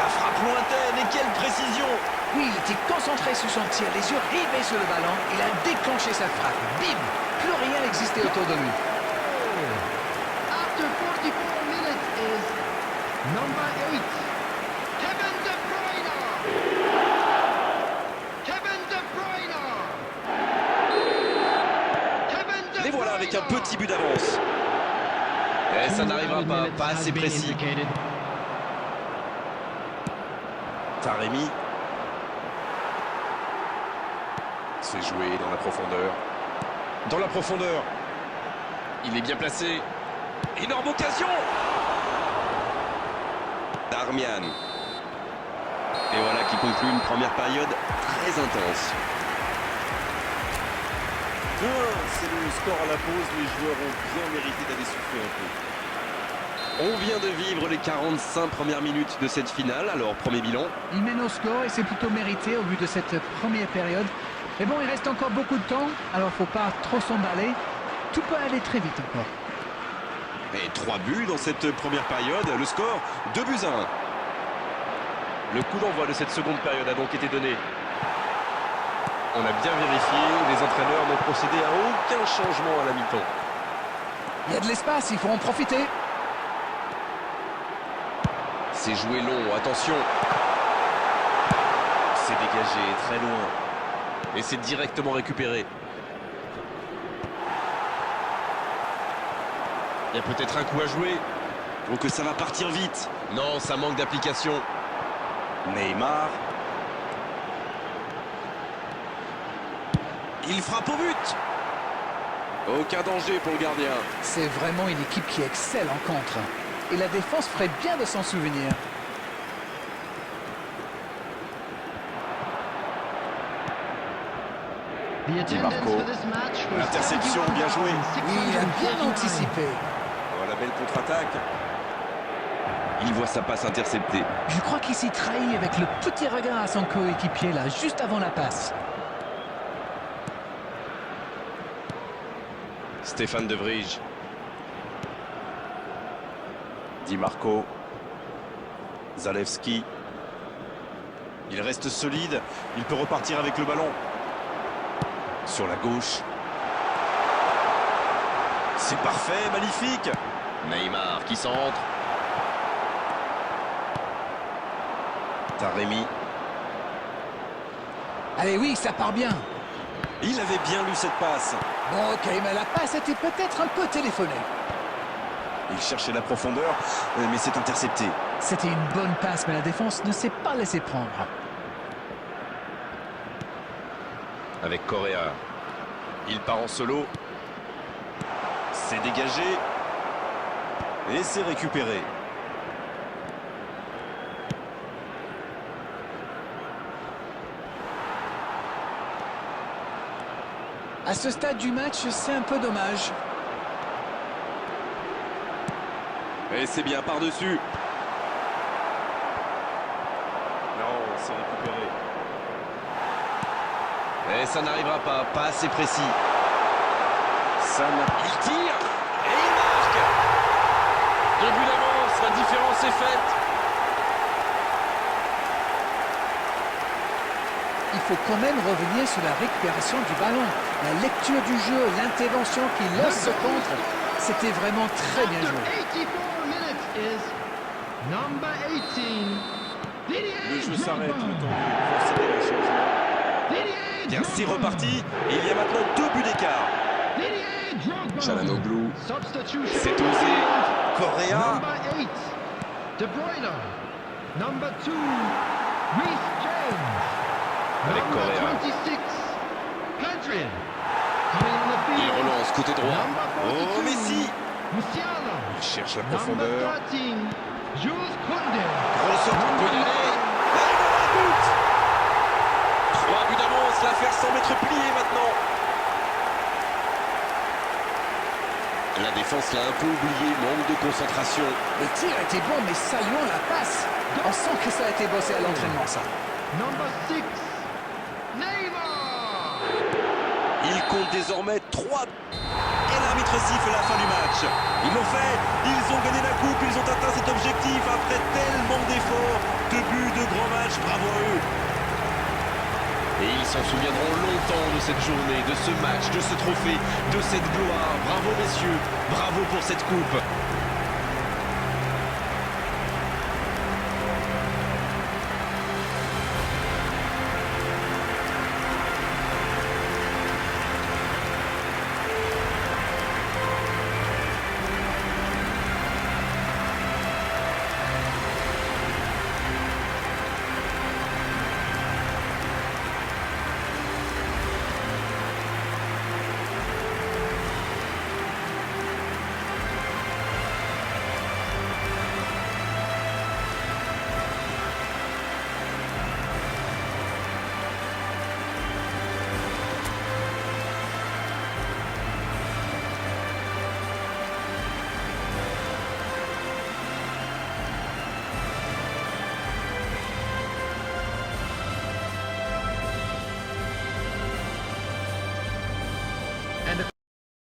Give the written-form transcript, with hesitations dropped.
La frappe lointaine et quelle précision! Oui, il était concentré sur son tir, les yeux rivés sur le ballon. Il a déclenché sa frappe. Bim! Plus rien n'existait autour de lui. After 44 minutes is number 8, Kevin De Bruyne. Kevin De Bruyne. Kevin De Bruyne. Les voilà avec un petit but d'avance. Et ça n'arrivera pas assez précis. Taremi. C'est joué dans la profondeur. Dans la profondeur. Il est bien placé. Énorme occasion. Darmian. Et voilà qui conclut une première période très intense. 2-1, c'est le score à la pause. Les joueurs ont bien mérité d'aller souffler un peu. On vient de vivre les 45 premières minutes de cette finale. Alors, premier bilan. Il mène au score et c'est plutôt mérité au vu de cette première période. Mais bon, il reste encore beaucoup de temps, alors faut pas trop s'emballer. Tout peut aller très vite encore. Et 3 buts dans cette première période. Le score, 2-1. Le coup d'envoi de cette seconde période a donc été donné. On a bien vérifié, les entraîneurs n'ont procédé à aucun changement à la mi-temps. Il y a de l'espace, il faut en profiter. C'est joué long, attention. C'est dégagé, très loin. Et c'est directement récupéré. Il y a peut-être un coup à jouer. Donc ça va partir vite. Non, ça manque d'application. Neymar. Il frappe au but. Aucun danger pour le gardien. C'est vraiment une équipe qui excelle en contre. Et la défense ferait bien de s'en souvenir. Di Marco. L'interception, bien joué. Oui, il a bien anticipé. Oh, la belle contre-attaque. Il voit sa passe interceptée. Je crois qu'il s'y trahit avec le petit regard à son coéquipier là, juste avant la passe. Stéphane De Vrij. Di Marco. Zalewski. Il reste solide. Il peut repartir avec le ballon. Sur la gauche. C'est parfait, magnifique. Neymar qui centre. Taremi. Allez, oui, ça part bien. Il avait bien lu cette passe. Bon, ok, mais la passe était peut-être un peu téléphonée. Il cherchait la profondeur, mais c'est intercepté. C'était une bonne passe, mais la défense ne s'est pas laissée prendre. Avec Correa. Il part en solo. C'est dégagé. Et c'est récupéré. À ce stade du match, c'est un peu dommage. Et c'est bien par-dessus. Non, c'est récupéré. Et ça n'arrivera pas assez précis. Il tire et il marque. 2 buts d'avance, la différence est faite. Il faut quand même revenir sur la récupération du ballon. La lecture du jeu, l'intervention qui lance ce contre, c'était vraiment très bien joué. After 84 minutes is number 18, Le jeu Didier s'arrête, le Drogba. temps de procéder à un changement. Didier Bien, c'est Drogba. reparti. Et il y a maintenant 2 buts d'écart. Didier Drogba. Çalhanoğlu. Substitution. C'est osé. Correa. Number 8, De Bruyne. Number 2, Reece James. Avec Number Correa. 26, Pedri. Coming on the Il field. relance côté droit. Number Oh, 42, Messi. Musiala. Il cherche la Number profondeur. 13, Jules Koundé. Grosse sorte, on peut y aller. Ah, il aura un but. 3 buts d'avance, l'affaire semble être pliée maintenant. La défense l'a un peu oublié, manque de concentration. Le tir était bon, mais saluons la passe. On sent que ça a été bossé à l'entraînement, ça. Number 6, Neymar. Il compte désormais 3. Et la l'arbitre siffle la fin du match. Ils l'ont fait, ils ont gagné la coupe, ils ont atteint cet objectif après tellement d'efforts, de buts, de grands matchs, bravo à eux. Et ils s'en souviendront longtemps de cette journée, de ce match, de ce trophée, de cette gloire. Bravo messieurs, bravo pour cette coupe.